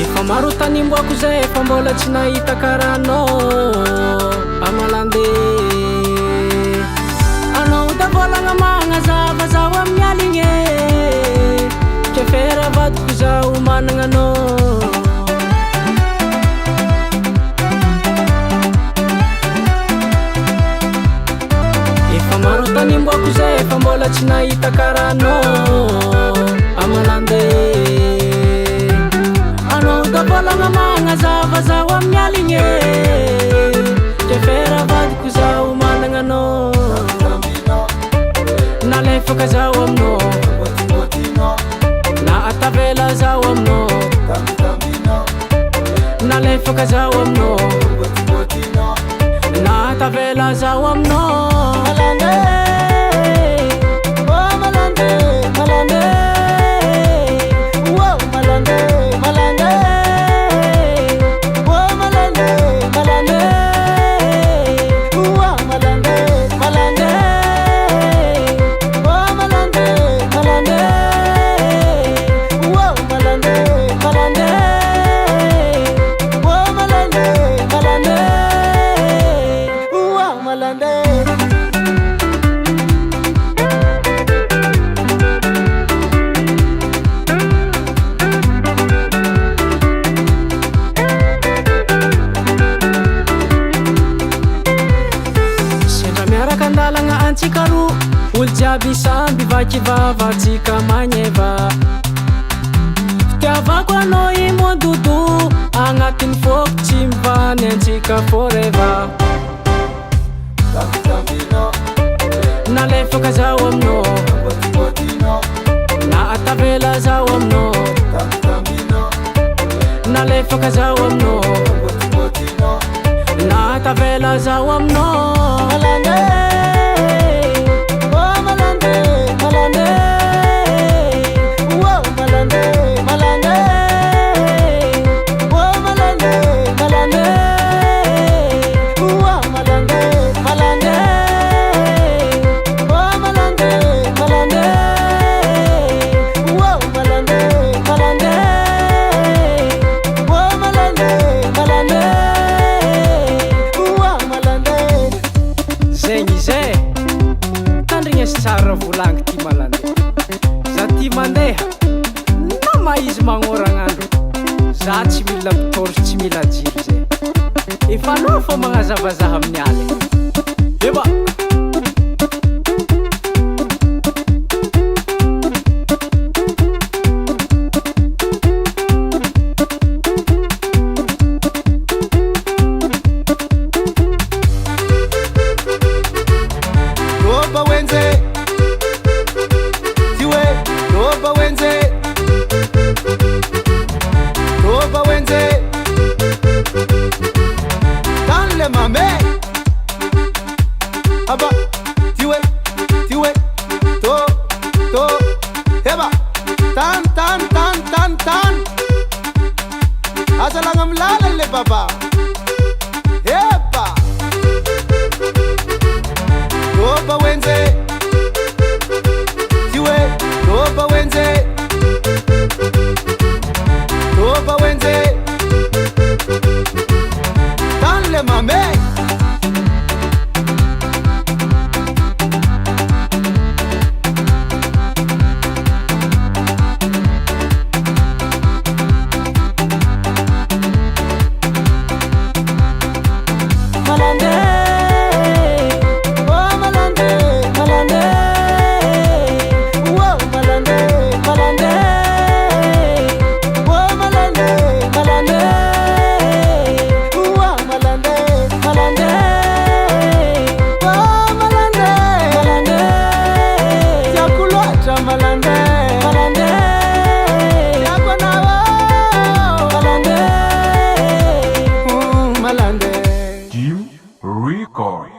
Efa maro tanimboako zay fa mbola tsy nahita karanao amalande. Anao da volagna magnazavazao amin'ny aligny ke fera vadiko zaho managna anao. Efa maro tanimboako zay fa mbola tsy nahita karanao amalande. Anao da volagna magnazavazao amin'ny aligny ke fera vadiko zaho managna anao. Nalefaka zaho aminao, na atavela zaho aminao. Nalefaka zaho aminao, na atavela zaho aminao. Malande, oh malande, malande, oh malande, malande, oh malande, malande, oh malande, malande, oh malande, malande, oh malande, malande, oh malande, malande, oh malande. Kandalagna antsika roa, olo jiaby samby vakivava antsika magneva. Fitiavako anao i mondodo agnatin'ny foko tsy mivany antsika forever. Nalefaka zaho aminao, na atavela zaho aminao. Nalefaka zaho aminao, na atavela zaho aminao. Malande, oh malande, malande, oh malande, malande, oh malande, malande, oh malande, malande, oh malande, malande, oh malande, malande, oh malande, malande, oh malande. Zegny zay tandrigna sy tsara volagny ty malande. Za ty mandeha na maizy magnoragn'andro, za tsy mila mitory, tsy mila jiro zay. Efa anao fa magnazavazaha amin'ny aly. Eba aba tiwe tiwe to to heba tan tan tan tan tan asalang amlala le baba heba roba wenze tiwe roba wenze tan le mame. Jim Record.